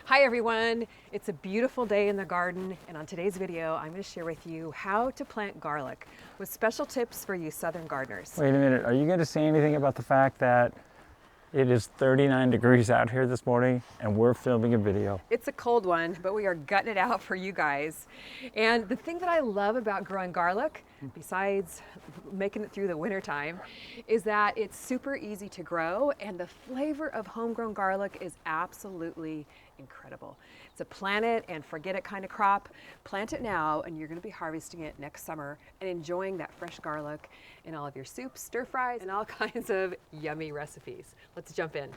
Hi everyone, it's a beautiful day in the garden, and on today's video I'm going to share with you how to plant garlic with special tips for you southern gardeners. Wait a minute, are you going to say anything about the fact that it is 39 degrees out here this morning and we're filming a video? It's a cold one, but we are gutting it out for you guys. And the thing that I love about growing garlic, besides making it through the winter time, is that it's super easy to grow and the flavor of homegrown garlic is absolutely incredible. It's a plant it and forget it kind of crop. Plant it now and you're going to be harvesting it next summer and enjoying that fresh garlic in all of your soups, stir fries, and all kinds of yummy recipes. Let's jump in.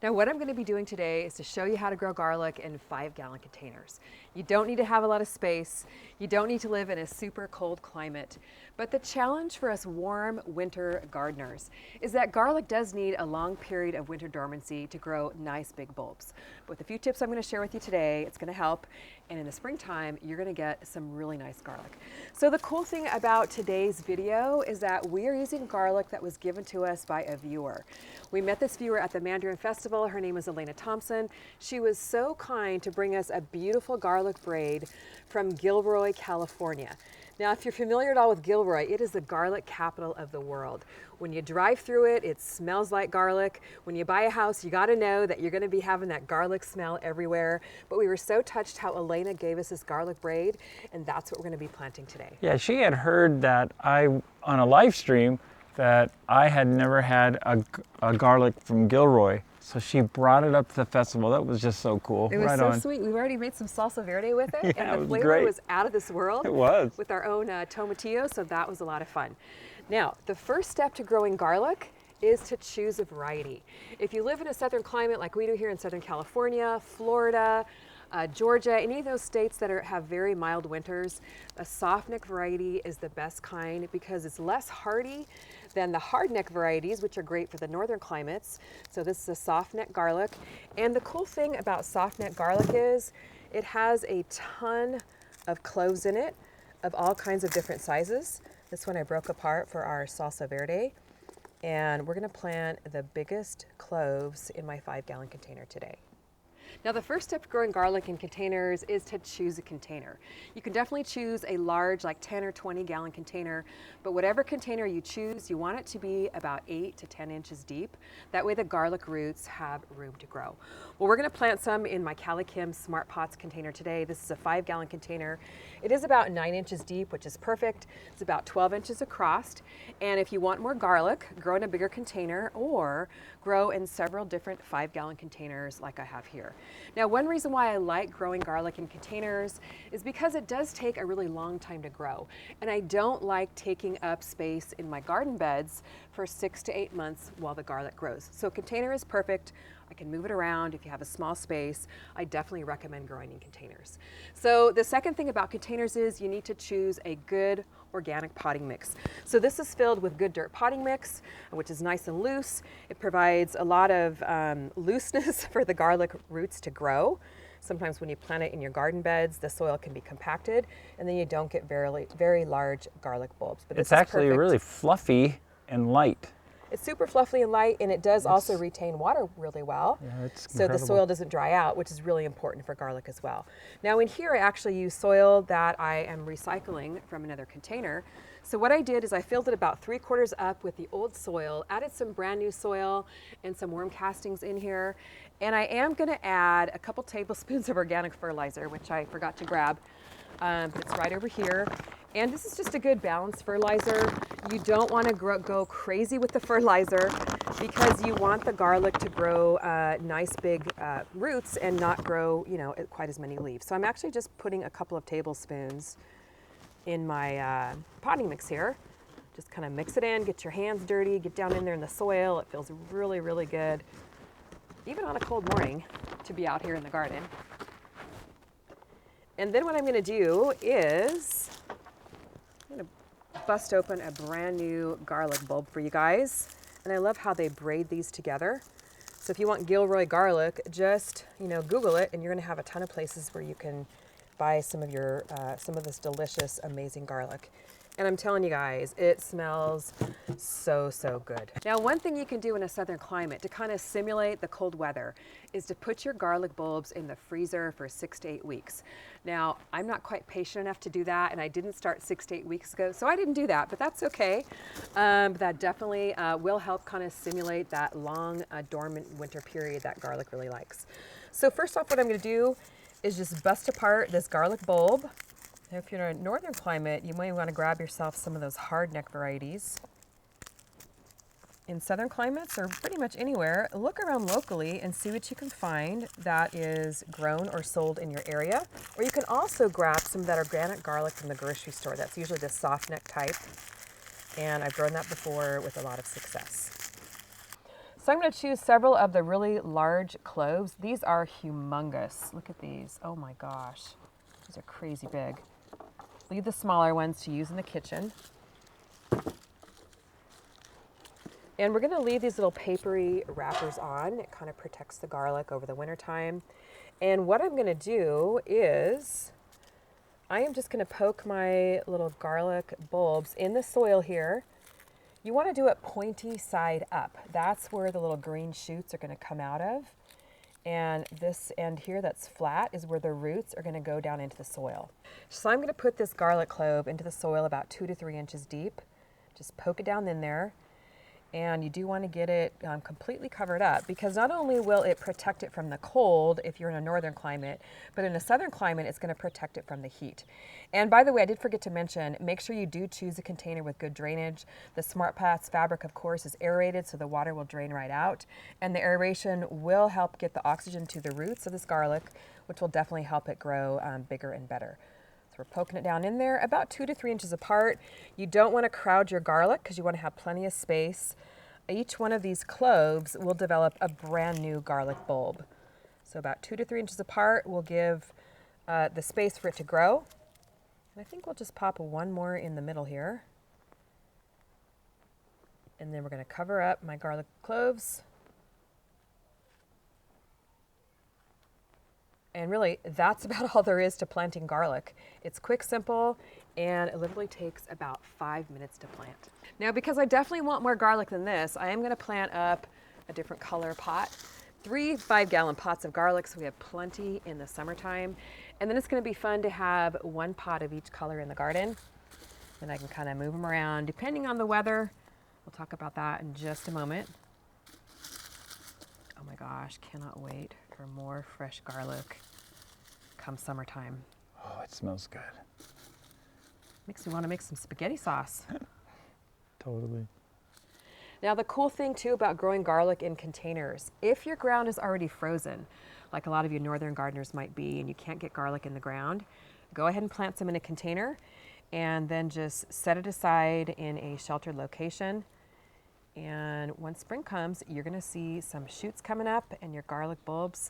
Now what I'm going to be doing today is to show you how to grow garlic in 5-gallon containers. You don't need to have a lot of space. You don't need to live in a super cold climate. But the challenge for us warm winter gardeners is that garlic does need a long period of winter dormancy to grow nice big bulbs. But with a few tips I'm going to share with you today, it's going to help. And in the springtime, you're going to get some really nice garlic. So the cool thing about today's video is that we are using garlic that was given to us by a viewer. We met this viewer at the Mandarin Festival. Her name is Elena Thompson. She was so kind to bring us a beautiful garlic braid from Gilroy, California. Now, if you're familiar at all with Gilroy, it is the garlic capital of the world. When you drive through it, it smells like garlic. When you buy a house, you got to know that you're going to be having that garlic smell everywhere. But we were so touched how Elena gave us this garlic braid, and that's what we're going to be planting today. Yeah, she had heard that on a live stream, that I had never had a garlic from Gilroy. So she brought it up to the festival. That was just so cool. It was so sweet. We've already made some salsa verde with it, Yeah, and the flavor great. was out of this world. It was. With our own tomatillo, so that was a lot of fun. Now, the first step to growing garlic is to choose a variety. If you live in a southern climate like we do here in Southern California, Florida, Georgia, any of those states that have very mild winters, a softneck variety is the best kind because it's less hardy than the hardneck varieties, which are great for the northern climates. So this is a softneck garlic. And the cool thing about softneck garlic is it has a ton of cloves in it of all kinds of different sizes. This one I broke apart for our salsa verde. And we're gonna plant the biggest cloves in my 5-gallon container today. Now the first step to growing garlic in containers is to choose a container. You can definitely choose a large, like 10 or 20-gallon container, but whatever container you choose, you want it to be about 8 to 10 inches deep. That way the garlic roots have room to grow. Well, we're gonna plant some in my CaliKim Smart Pots container today. This is a 5-gallon container. It is about 9 inches deep, which is perfect. It's about 12 inches across. And if you want more garlic, grow in a bigger container or grow in several different 5-gallon containers like I have here. Now, one reason why I like growing garlic in containers is because it does take a really long time to grow. And I don't like taking up space in my garden beds for 6 to 8 months while the garlic grows. So a container is perfect. I can move it around if you have a small space. I definitely recommend growing in containers. So the second thing about containers is you need to choose a good organic potting mix. So this is filled with good dirt potting mix, which is nice and loose. It provides a lot of looseness for the garlic roots to grow. Sometimes when you plant it in your garden beds, the soil can be compacted and then you don't get very large garlic bulbs. But It's actually really fluffy and light. It's super fluffy and light, and it does also retain water really well. Yeah, it's so the soil doesn't dry out, which is really important for garlic as well. Now in here I actually use soil that I am recycling from another container. So what I did is I filled it about 3/4 up with the old soil, added some brand new soil and some worm castings in here. And I am gonna add a couple tablespoons of organic fertilizer, which I forgot to grab. It's right over here. And this is just a good balanced fertilizer. You don't want to go crazy with the fertilizer because you want the garlic to grow nice big roots and not grow, quite as many leaves. So I'm actually just putting a couple of tablespoons in my potting mix here. Just kind of mix it in, get your hands dirty, get down in there in the soil. It feels really, really good, even on a cold morning, to be out here in the garden. And then what I'm going to do is I'm going to bust open a brand new garlic bulb for you guys. And I love how they braid these together. So if you want Gilroy garlic, just Google it, and you're going to have a ton of places where you can buy some of this delicious, amazing garlic. And I'm telling you guys, it smells so, so good. Now, one thing you can do in a southern climate to kind of simulate the cold weather is to put your garlic bulbs in the freezer for 6 to 8 weeks. Now, I'm not quite patient enough to do that, and I didn't start 6 to 8 weeks ago, so I didn't do that, but that's okay. But that definitely will help kind of simulate that long dormant winter period that garlic really likes. So first off, what I'm gonna do is just bust apart this garlic bulb. Now, if you're in a northern climate, you may want to grab yourself some of those hardneck varieties. In southern climates, or pretty much anywhere, look around locally and see what you can find that is grown or sold in your area. Or you can also grab some that are granite garlic from the grocery store. That's usually the soft neck type. And I've grown that before with a lot of success. So I'm going to choose several of the really large cloves. These are humongous. Look at these. Oh my gosh. These are crazy big. Leave the smaller ones to use in the kitchen. And we're gonna leave these little papery wrappers on. It kind of protects the garlic over the winter time. And what I'm gonna do is, I am just gonna poke my little garlic bulbs in the soil here. You wanna do it pointy side up. That's where the little green shoots are gonna come out of. And this end here that's flat is where the roots are going to go down into the soil. So I'm going to put this garlic clove into the soil about 2 to 3 inches deep. Just poke it down in there. And you do want to get it completely covered up, because not only will it protect it from the cold if you're in a northern climate, but in a southern climate, it's going to protect it from the heat. And by the way, I did forget to mention, make sure you do choose a container with good drainage. The Smart Paths fabric, of course, is aerated, so the water will drain right out. And the aeration will help get the oxygen to the roots of this garlic, which will definitely help it grow bigger and better. So we're poking it down in there about 2 to 3 inches apart. You don't want to crowd your garlic because you want to have plenty of space. Each one of these cloves will develop a brand new garlic bulb. So about 2 to 3 inches apart will give the space for it to grow. And I think we'll just pop one more in the middle here. And then we're going to cover up my garlic cloves. And really, that's about all there is to planting garlic. It's quick, simple, and it literally takes about 5 minutes to plant. Now, because I definitely want more garlic than this, I am gonna plant up a different color pot. 3 5-gallon pots of garlic, so we have plenty in the summertime. And then it's gonna be fun to have 1 pot of each color in the garden. And I can kind of move them around depending on the weather. We'll talk about that in just a moment. Oh my gosh, cannot wait for more fresh garlic come summertime. Oh, it smells good. Makes me want to make some spaghetti sauce. Totally. Now, the cool thing too about growing garlic in containers, if your ground is already frozen, like a lot of you northern gardeners might be, and you can't get garlic in the ground, go ahead and plant some in a container and then just set it aside in a sheltered location. And when spring comes, you're going to see some shoots coming up and your garlic bulbs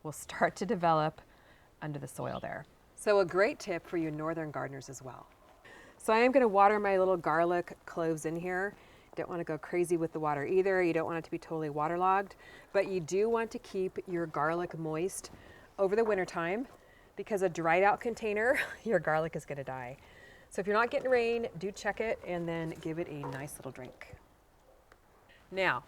will start to develop under the soil there. So a great tip for you northern gardeners as well. So I am going to water my little garlic cloves in here. Don't want to go crazy with the water either. You don't want it to be totally waterlogged, but you do want to keep your garlic moist over the winter time, because a dried out container, your garlic is going to die. So if you're not getting rain, do check it and then give it a nice little drink. Now,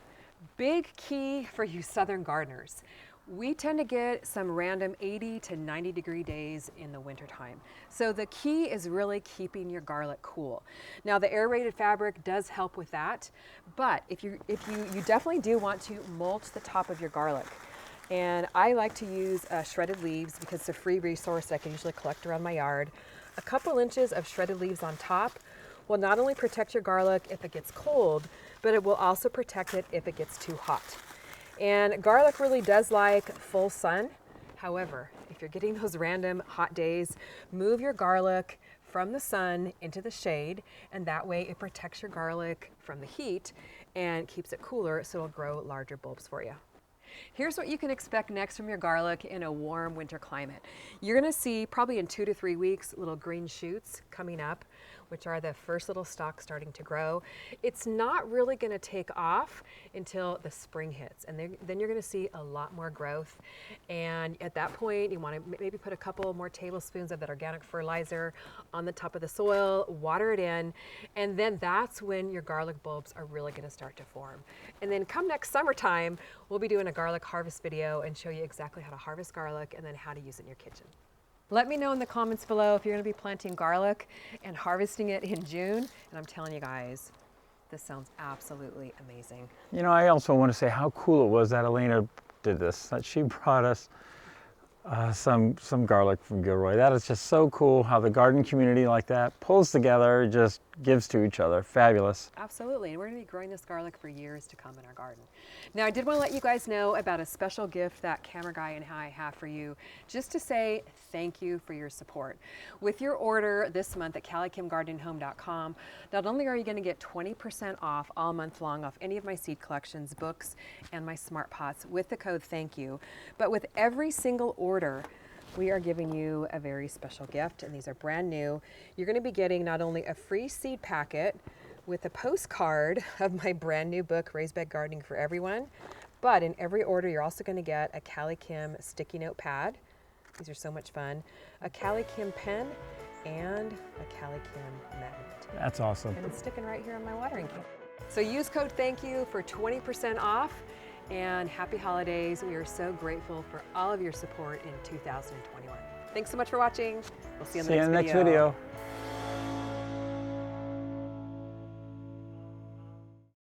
big key for you southern gardeners. We tend to get some random 80 to 90 degree days in the wintertime. So the key is really keeping your garlic cool. Now, the aerated fabric does help with that, but if you definitely do want to mulch the top of your garlic. And I like to use shredded leaves because it's a free resource that I can usually collect around my yard. A couple inches of shredded leaves on top will not only protect your garlic if it gets cold, but it will also protect it if it gets too hot. And garlic really does like full sun. However, if you're getting those random hot days, move your garlic from the sun into the shade, and that way it protects your garlic from the heat and keeps it cooler, so it'll grow larger bulbs for you. Here's what you can expect next from your garlic in a warm winter climate. You're gonna see, probably in 2 to 3 weeks, little green shoots coming up which are the first little stalks starting to grow. It's not really going to take off until the spring hits, and then you're going to see a lot more growth. And at that point, you want to maybe put a couple more tablespoons of that organic fertilizer on the top of the soil, water it in, and then that's when your garlic bulbs are really going to start to form. And then come next summertime, we'll be doing a garlic harvest video and show you exactly how to harvest garlic and then how to use it in your kitchen. Let me know in the comments below if you're going to be planting garlic and harvesting it in June. And I'm telling you guys, this sounds absolutely amazing. You know, I also want to say how cool it was that Elena did this, that she brought us some garlic from Gilroy. That is just so cool how the garden community like that pulls together, just gives to each other. Fabulous. Absolutely, and we're going to be growing this garlic for years to come in our garden. Now, I did want to let you guys know about a special gift that Camera Guy and I have for you, just to say thank you for your support. With your order this month at CaliKimGardenHome.com, not only are you going to get 20% off all month long off any of my seed collections, books, and my smart pots with the code thank you, but with every single order, we are giving you a very special gift, and these are brand new. You're going to be getting not only a free seed packet with a postcard of my brand new book, Raised Bed Gardening for Everyone, but in every order you're also going to get a CaliKim sticky note pad. These are so much fun. A CaliKim pen and a CaliKim magnet. That's awesome. And it's sticking right here on my watering can. So use code thank you for 20% off. And happy holidays. We are so grateful for all of your support in 2021. Thanks so much for watching. We'll see you in the next video.